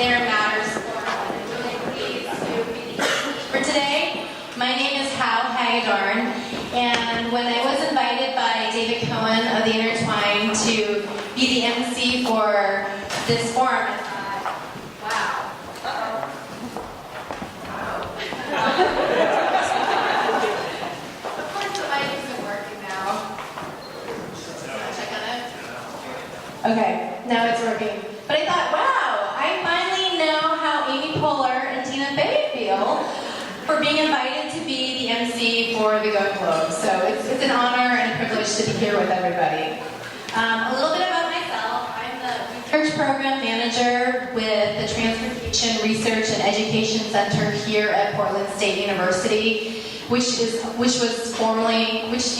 There Matters Forum. I'm really pleased to be for today. My name is Hagedon, and when I was invited by David Cohen of the Intertwine to be the MC for this forum, I thought, wow. Of course the mic isn't working now. Check on it. Okay, now it's working. But I thought, wow, I finally know how Amy Poehler and Tina Fey feel for being invited to be the MC for the Gun Globe. So it's an honor and a privilege to be here with everybody. A little bit about myself. I'm the research program manager with the Transportation Research and Education Center here at Portland State University, which you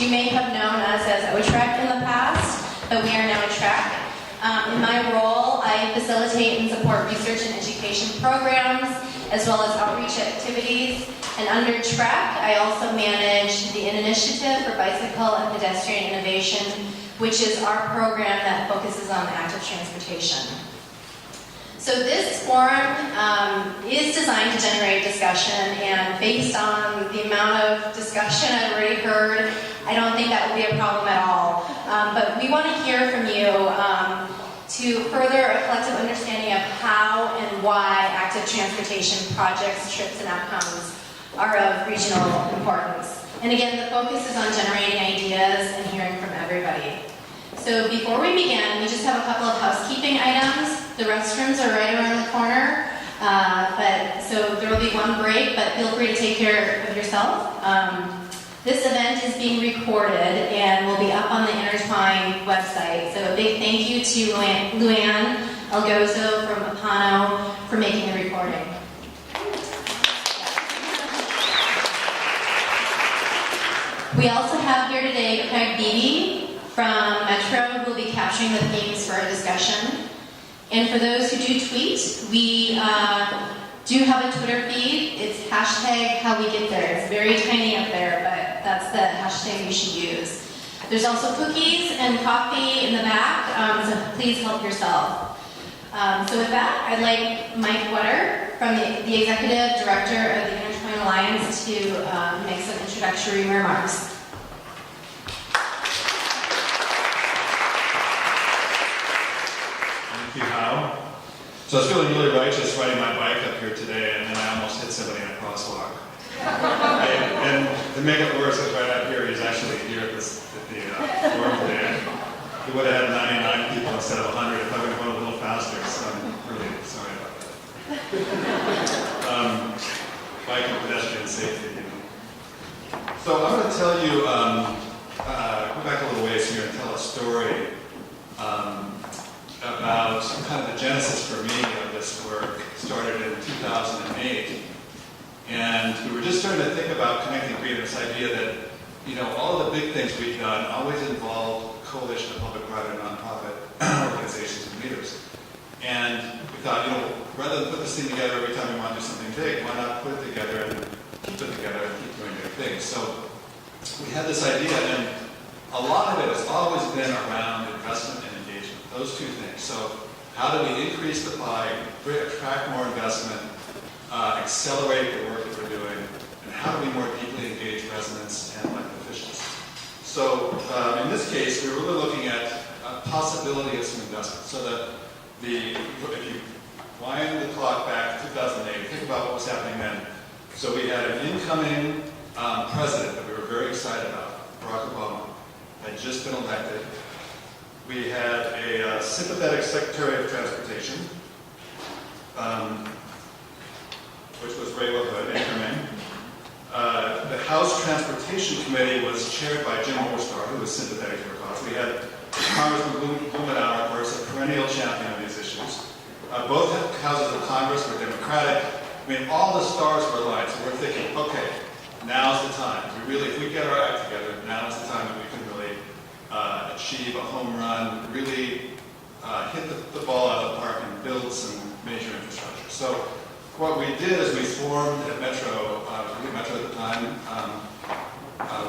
may have known us as OTREC in the past, but we are now TREC. In my role, I facilitate and support research and education programs, as well as outreach activities. And under TREC, I also manage the Initiative for Bicycle and Pedestrian Innovation, which is our program that focuses on active transportation. So this forum is designed to generate discussion, and based on the amount of discussion I've already heard, I don't think that will be a problem at all. But we want to hear from you to further a collective understanding of how and why active transportation projects, trips, and outcomes are of regional importance. And again, the focus is on generating ideas and hearing from everybody. So before we begin, we just have a couple of housekeeping items. The restrooms are right around the corner, so there will be one break, but feel free to take care of yourself. This event is being recorded and will be up on the Intertwine website. So a big thank you to Luann Algozo from Apano for making the recording. We also have here today Craig Beatty from Metro, who will be capturing the themes for our discussion. And for those who do tweet, we do have a Twitter feed. It's #HowWeGetThere. It's very tiny up there, but that's the hashtag you should use. There's also cookies and coffee in the back, so please help yourself. So with that, I'd like Mike Wetter, from the Executive Director of the Intertwine Alliance, to make some introductory remarks. Thank you, How. So I was feeling really righteous riding my bike up here today, and then I almost hit somebody in a crosswalk. And to make it worse, I was right out here. He's actually here at the forum today. He would have had 99 people instead of 100 if I would have gone a little faster, so I'm really sorry about that. Bike and pedestrian safety. So I'm going to tell you, go back a little ways here and tell a story about kind of the genesis for me of this work. Started in 2008, and we were just starting to think about connecting green, this idea that, you know, all of the big things we've done always involve a coalition of public, private, and nonprofit organizations and leaders. And we thought, you know, rather than put this thing together every time we want to do something big, why not put it together and keep it together and keep doing big things? So we had this idea, and a lot of it has always been around investment and engagement, those two things. So how do we increase the pie, attract more investment, accelerate the work that we're doing, and how do we more deeply engage residents and elected officials? So in this case, we were really looking at a possibility of some investment. So that if you wind the clock back to 2008, think about what was happening then. So we had an incoming president that we were very excited about, Barack Obama, had just been elected. We had a sympathetic Secretary of Transportation, which was Ray LaHood, incoming. The House Transportation Committee was chaired by Jim Oberstar, who was sympathetic to our cause. We had Congressman Blumenauer, of course, a perennial champion of these issues. Both houses of Congress were Democratic. I mean, all the stars were aligned, so we're thinking, okay, now's the time. If we get our act together, now's the time that we can really achieve a home run, really hit the ball out of the park and build some major infrastructure. So what we did is we formed at Metro, Metro at the time,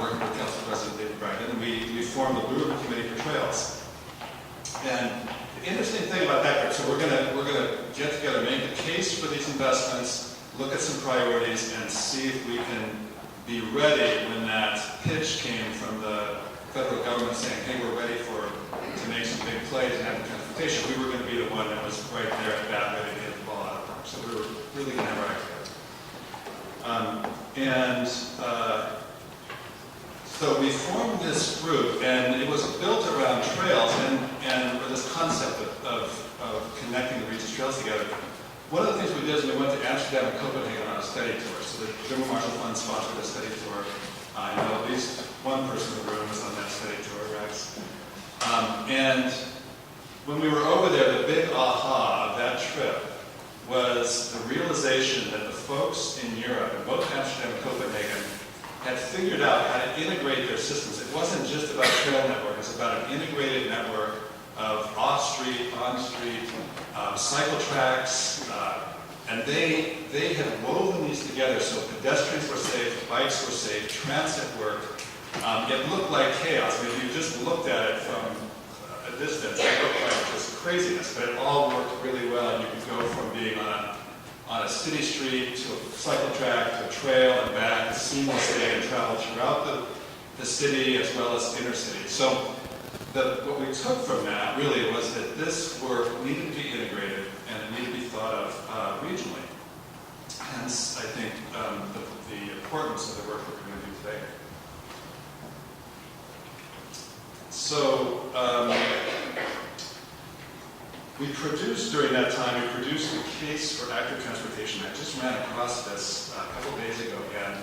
working with Council President David Bragdon, and we formed the Blue Ribbon Committee for Trails. And interesting thing about that group, so we're gonna get together, make the case for these investments, look at some priorities, and see if we can be ready when that pitch came from the federal government saying, hey, we're ready to make some big plays in active transportation. We were going to be the one that was right there at bat, ready to get the ball out of the park. So we were really going to have our act together. So we formed this group, and it was built around trails and this concept of connecting the region's trails together. One of the things we did is we went to Amsterdam and Copenhagen on a study tour. So the German Marshall Fund sponsored a study tour. I know at least one person in the room was on that study tour, Rex. And when we were over there, the big aha of that trip was the realization that the folks in Europe, in both Amsterdam and Copenhagen, had figured out how to integrate their systems. It wasn't just about a trail network, it was about an integrated network of off-street, on-street, cycle tracks, and they had woven these together so pedestrians were safe, bikes were safe, transit worked. It looked like chaos. I mean, if you just looked at it from a distance, it looked like just craziness, but it all worked really well, and you could go from being on a city street to a cycle track to a trail and back seamlessly and travel throughout the city as well as inner city. So what we took from that really was that this work needed to be integrated and it needed to be thought of regionally. Hence, I think, the importance of the work that we're going to do today. So, during that time, we produced a case for active transportation. I just ran across this a couple days ago again.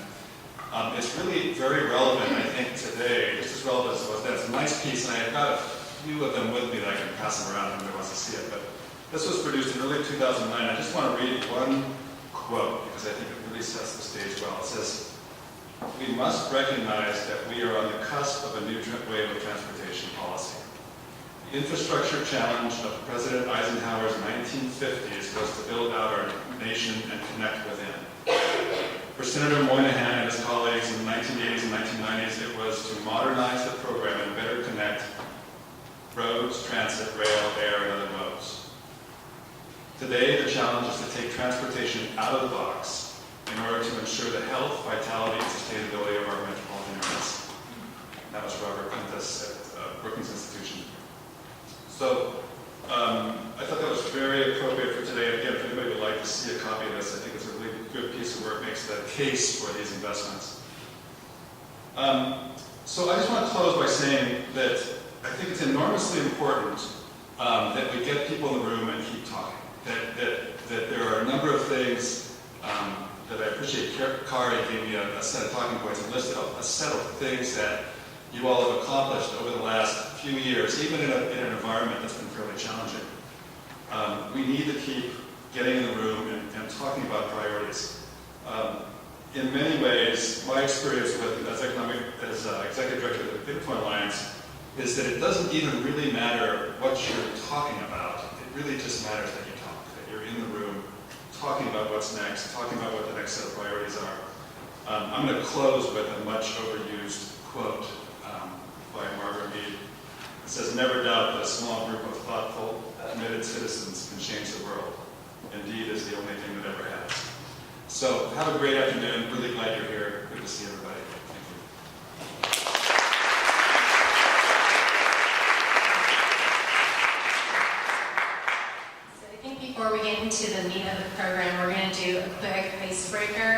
It's really very relevant, I think, today, just as relevant as it was then. It's a nice piece, and I've got a few of them with me that I can pass them around if anybody wants to see it. But this was produced in early 2009. I just want to read one quote, because I think it really sets the stage well. It says, "We must recognize that we are on the cusp of a new wave of transportation policy. The infrastructure challenge of President Eisenhower's 1950s was to build out our nation and connect within. For Senator Moynihan and his colleagues in the 1980s and 1990s, it was to modernize the program and better connect roads, transit, rail, air, and other modes. Today, the challenge is to take transportation out of the box in order to ensure the health, vitality, and sustainability of our metropolitan areas." That was Robert Quintas at Brookings Institution. So, I thought that was very appropriate for today. And again, if anybody would like to see a copy of this, I think it's a really good piece of work, makes the case for these investments. So I just want to close by saying that I think it's enormously important that we get people in the room and keep talking. That there are a number of things that I appreciate. Kari gave me a set of talking points and listed a set of things that you all have accomplished over the last few years, even in an environment that's been fairly challenging. We need to keep getting in the room and talking about priorities. In many ways, my experience as executive director of the Bitcoin Alliance is that it doesn't even really matter what you're talking about. It really just matters that you talk, that you're in the room talking about what's next, talking about what the next set of priorities are. I'm going to close with a much overused quote by Margaret Mead. It says, "Never doubt that a small group of thoughtful, committed citizens can change the world. Indeed, is the only thing that ever has." So, have a great afternoon. Really glad you're here. Good to see everybody. Thank you. So I think before we get into the meat of the program, we're going to do a quick icebreaker.